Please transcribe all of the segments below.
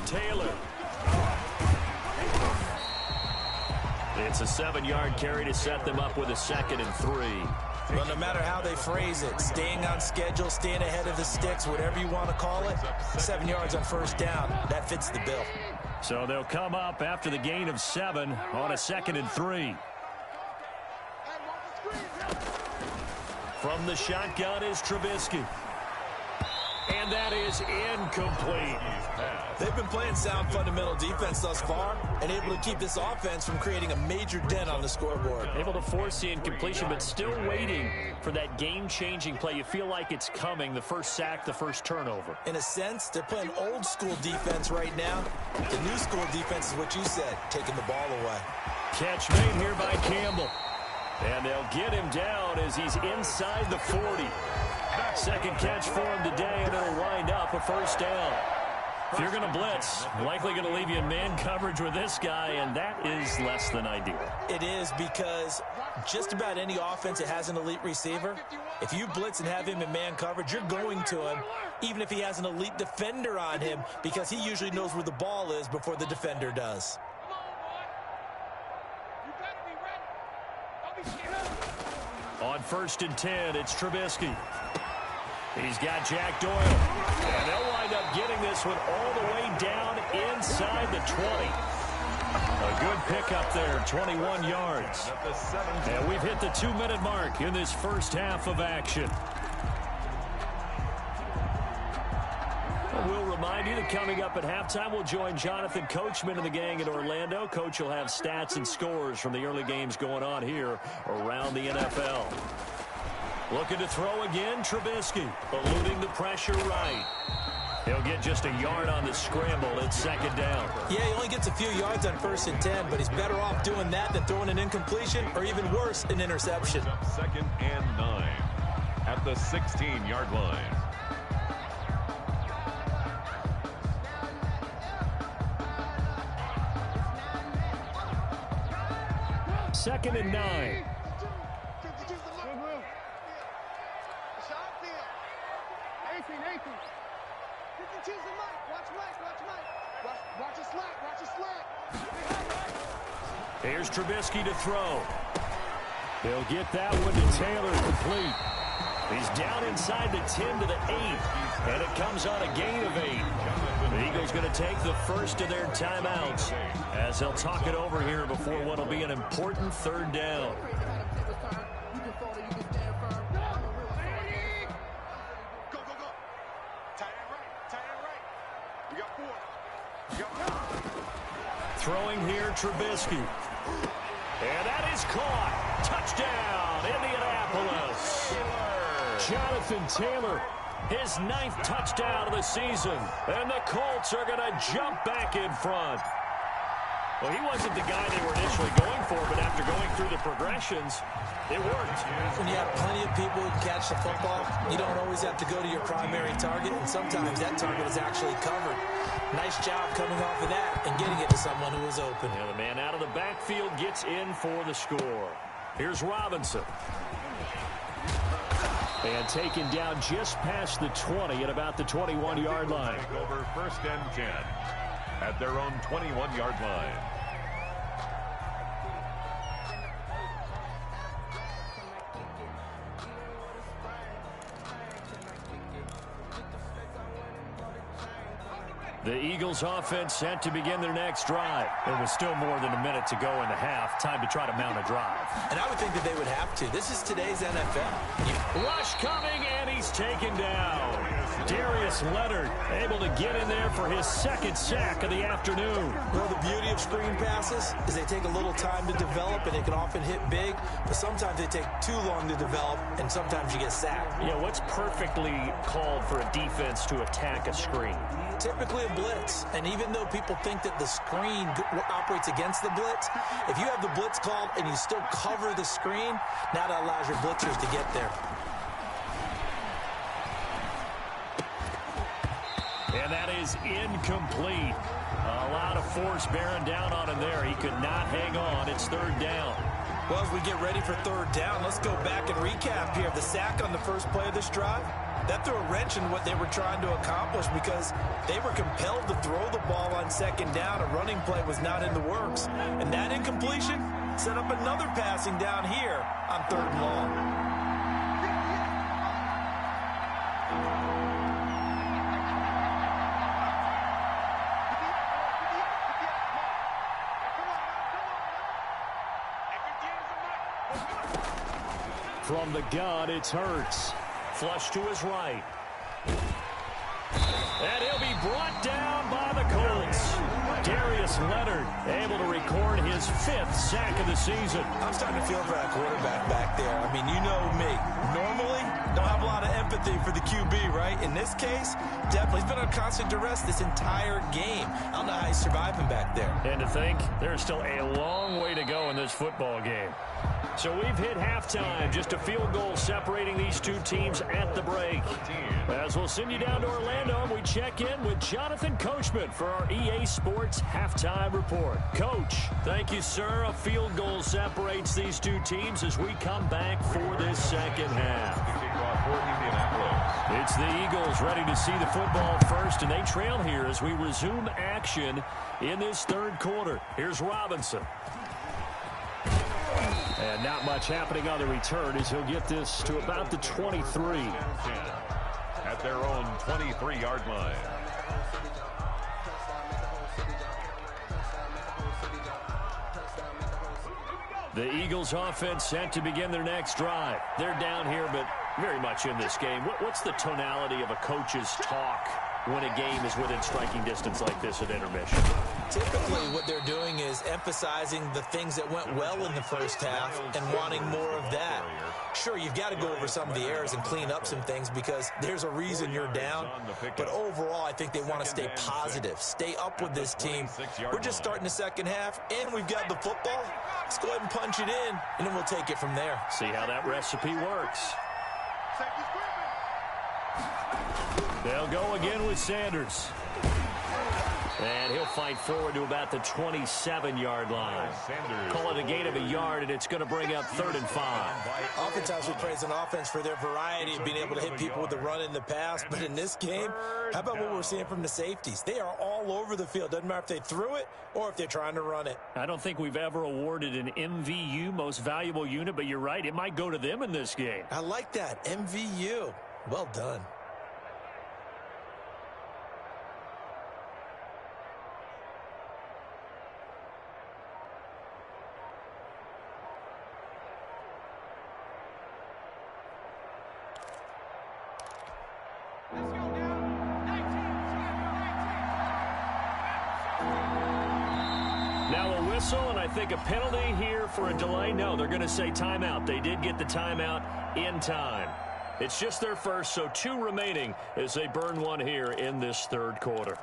Taylor. It's a 7-yard carry to set them up with a 2nd and 3. Well, no matter how they phrase it, staying on schedule, staying ahead of the sticks, whatever you want to call it, 7 yards on 1st down, that fits the bill. So they'll come up after the gain of 7 on a 2nd and 3. From the shotgun is Trubisky. And that is incomplete. They've been playing sound fundamental defense thus far and able to keep this offense from creating a major dent on the scoreboard. Able to force the incompletion, but still waiting for that game-changing play. You feel like it's coming, the first sack, the first turnover. In a sense, they're playing old-school defense right now. The new-school defense is what you said, taking the ball away. Catch made here by Campbell. And they'll get him down as he's inside the 40. Second catch for him today, and it'll wind up a 1st down. If you're going to blitz, likely going to leave you in man coverage with this guy, and that is less than ideal. It is, because just about any offense that has an elite receiver, if you blitz and have him in man coverage, you're going to him, even if he has an elite defender on him, because he usually knows where the ball is before the defender does. On 1st and 10, it's Trubisky. He's got Jack Doyle. And they'll wind up getting this one all the way down inside the 20. A good pickup there, 21 yards. And we've hit the 2-minute mark in this first half of action. We'll remind you that coming up at halftime, we'll join Jonathan Coachman and the gang in Orlando. Coach will have stats and scores from the early games going on here around the NFL. Looking to throw again, Trubisky, eluding the pressure right. He'll get just a yard on the scramble. It's 2nd down. Yeah, he only gets a few yards on 1st and 10, but he's better off doing that than throwing an incompletion, or even worse, an interception. 2nd and 9 at the 16-yard line. Second and 9. Here's Trubisky to throw. He'll get that one to Taylor, complete. He's down inside the 10 to the 8, and it comes on a gain of 8. The Eagles going to take the first of their timeouts as they'll talk it over here before what will be an important 3rd down. Throwing here, Trubisky. And that is caught. Touchdown, Indianapolis. Jonathan Taylor, his 9th touchdown of the season. And the Colts are going to jump back in front. Well, he wasn't the guy they were initially going for, but after going through the progressions, it worked. When you have plenty of people who can catch the football, you don't always have to go to your primary target, and sometimes that target is actually covered. Nice job coming off of that and getting it to someone who was open. Yeah, the man out of the backfield gets in for the score. Here's Robinson. And taken down just past the 20 at about the 21-yard line. Over 1st and 10 at their own 21-yard line. The Eagles offense set to begin their next drive. There was still more than a minute to go in the half. Time to try to mount a drive. And I would think that they would have to. This is today's NFL. Rush coming, and he's taken down. Darius Leonard able to get in there for his 2nd sack of the afternoon. Well, the beauty of screen passes is they take a little time to develop, and they can often hit big, but sometimes they take too long to develop, and sometimes you get sacked. Yeah, what's perfectly called for a defense to attack a screen? Typically a blitz, and even though people think that the screen operates against the blitz, if you have the blitz called and you still cover the screen, now that allows your blitzers to get there. And that is incomplete. A lot of force bearing down on him there. He could not hang on. It's 3rd down. Well, as we get ready for third down, let's go back and recap here. The sack on the first play of this drive, that threw a wrench in what they were trying to accomplish because they were compelled to throw the ball on second down. A running play was not in the works. And that incompletion set up another passing down here on third and long. From the gun, it's Hurts. Flush to his right. And he'll be brought down by the Colts. Darius Leonard able to record his 5th sack of the season. I'm starting to feel for that quarterback back there. I mean, you know me. Normally, don't have a lot of empathy for the QB, right? In this case, definitely. He's been on constant duress this entire game. I don't know how he's surviving back there. And to think, there's still a long way to go in this football game. So we've hit halftime, just a field goal separating these two teams at the break. As we'll send you down to Orlando, we check in with Jonathan Coachman for our EA Sports Halftime Report. Coach, thank you, sir. A field goal separates these two teams as we come back for this second half. It's the Eagles ready to see the football first, and they trail here as we resume action in this third quarter. Here's Robinson. And not much happening on the return as he'll get this to about the 23. At their own 23-yard line. The Eagles offense set to begin their next drive. They're down here, but very much in this game. What's the tonality of a coach's talk when a game is within striking distance like this at intermission? Typically, what they're doing is emphasizing the things that went well in the first half and wanting more of that. Sure, you've got to go over some of the errors and clean up some things because there's a reason you're down. But overall, I think they want to stay positive, stay up with this team. We're just starting the second half, and we've got the football. Let's go ahead and punch it in, and then we'll take it from there. See how that recipe works. They'll go again with Sanders. And he'll fight forward to about the 27-yard line. Call it a gain of a yard, and it's going to bring up 3rd and 5. Oftentimes we praise an offense for their variety of being able to hit people with the run in the pass. But in this game, how about what we're seeing from the safeties? They are all over the field. Doesn't matter if they threw it or if they're trying to run it. I don't think we've ever awarded an MVU, most valuable unit, but you're right. It might go to them in this game. I like that. MVU. Well done. And I think a penalty here for a delay. No, they're going to say timeout. They did get the timeout in time. It's just their first, so 2 remaining as they burn one here in this third quarter.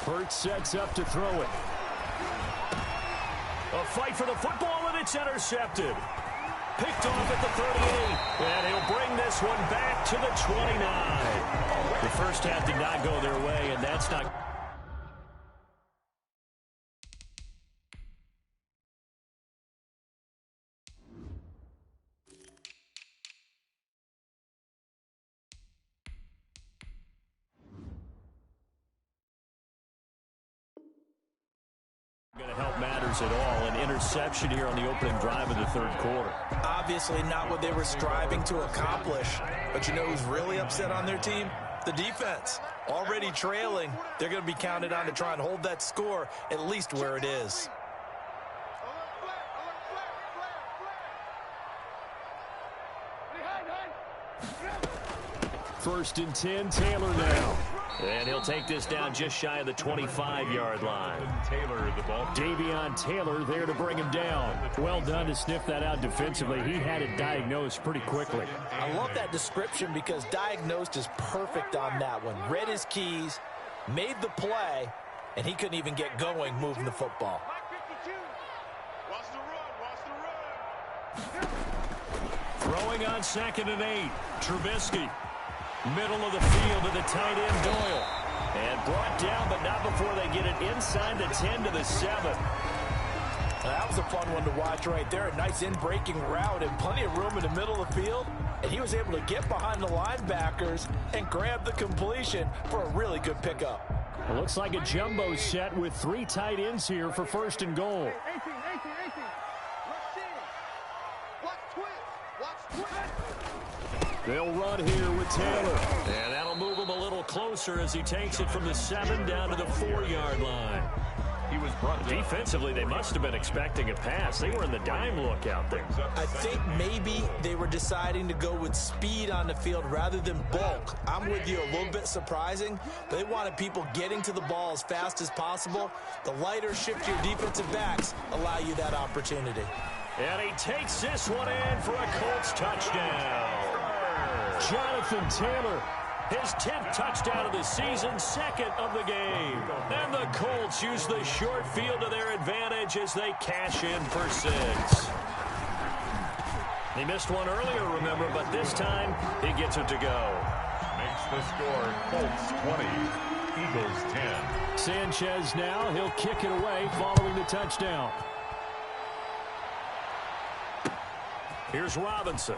Hurts sets up to throw it. A fight for the football, and it's intercepted. Picked off at the 38, and he'll bring this one back to the 29. The first half did not go their way, and that's not... going to help matters at all. An interception here on the opening drive of the third quarter. Obviously not what they were striving to accomplish. But you know who's really upset on their team? The defense. Already trailing. They're going to be counted on to try and hold that score at least where it is. First and 10, Taylor now. And he'll take this down just shy of the 25-yard line. Davion Taylor there to bring him down. Well done to sniff that out defensively. He had it diagnosed pretty quickly. I love that description because diagnosed is perfect on that one. Read his keys, made the play, and he couldn't even get going moving the football. Throwing on 2nd and 8. Trubisky. Middle of the field to the tight end, Doyle. And brought down, but not before they get it inside the 10 to the 7. That was a fun one to watch right there. A nice in-breaking route and plenty of room in the middle of the field. And he was able to get behind the linebackers and grab the completion for a really good pickup. It looks like a jumbo set with 3 tight ends here for 1st and goal. They'll run here with Taylor. And that'll move him a little closer as he takes it from the 7 down to the 4-yard line. He was brought down. Defensively, they must have been expecting a pass. They were in the dime look out there. I think maybe they were deciding to go with speed on the field rather than bulk. I'm with you, a little bit surprising. They wanted people getting to the ball as fast as possible. The lighter, shiftier defensive backs allow you that opportunity. And he takes this one in for a Colts touchdown. Jonathan Taylor, his 10th touchdown of the season, 2nd of the game. And the Colts use the short field to their advantage as they cash in for 6. He missed one earlier, remember, but this time he gets it to go. Makes the score Colts 20, Eagles 10. Sanchez now, he'll kick it away following the touchdown. Here's Robinson.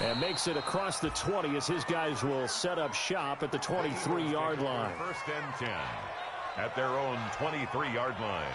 And makes it across the 20 as his guys will set up shop at the 23-yard line. 1st and 10 at their own 23-yard line.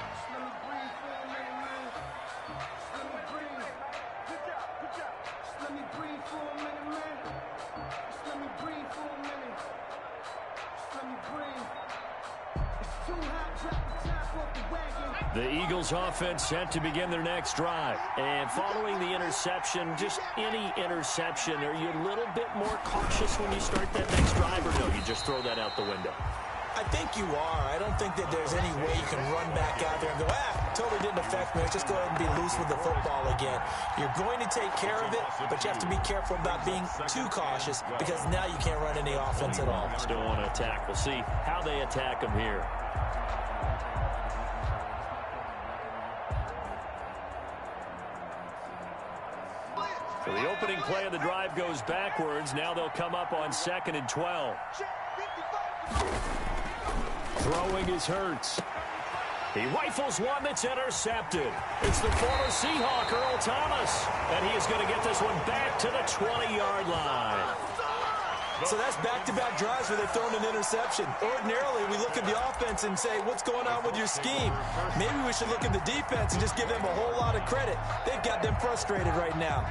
The Eagles offense set to begin their next drive. And following the interception, just any interception, are you a little bit more cautious when you start that next drive, or no, you just throw that out the window? I think you are. I don't think that there's any way you can run back out there and go, totally didn't affect me. Let's just go ahead and be loose with the football again. You're going to take care of it, but you have to be careful about being too cautious because now you can't run any offense at all. Still want to attack. We'll see how they attack them here. So the opening play of the drive goes backwards. Now they'll come up on 2nd and 12. Throwing is Hurts. He rifles one that's intercepted. It's the former Seahawk, Earl Thomas. And he is going to get this one back to the 20-yard line. So that's back-to-back drives where they've thrown an interception. Ordinarily, we look at the offense and say, what's going on with your scheme? Maybe we should look at the defense and just give them a whole lot of credit. They've got them frustrated right now.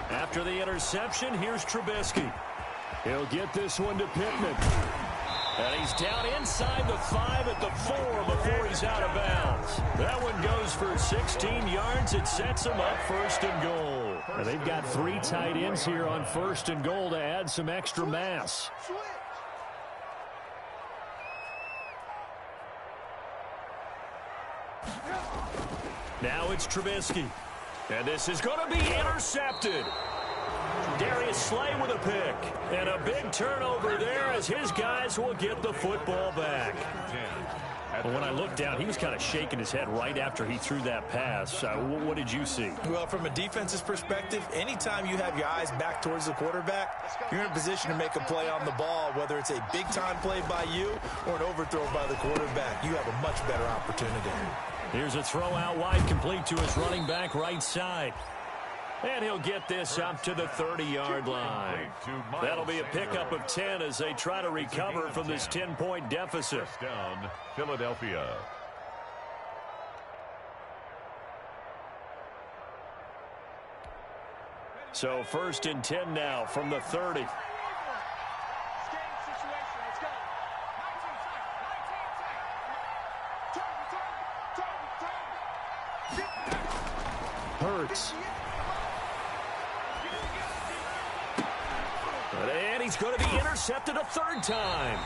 After the interception, here's Trubisky. He'll get this one to Pittman. And he's down inside the 5 at the 4 before he's out of bounds. That one goes for 16 yards. It sets him up 1st and goal. And they've got 3 tight ends here on 1st and goal to add some extra mass. Now it's Trubisky. And this is going to be intercepted. Darius Slay with a pick. And a big turnover there as his guys will get the football back. Well, when I looked down, he was kind of shaking his head right after he threw that pass. What did you see? Well, from a defense's perspective, anytime you have your eyes back towards the quarterback, you're in a position to make a play on the ball, whether it's a big-time play by you or an overthrow by the quarterback. You have a much better opportunity. Here's a throw out wide, complete to his running back right side. And he'll get this up to the 30-yard line. That'll be a pickup of 10 as they try to recover from this 10-point deficit. First down, Philadelphia. So 1st and 10 now from the 30. Hurts. And he's going to be intercepted a 3rd time.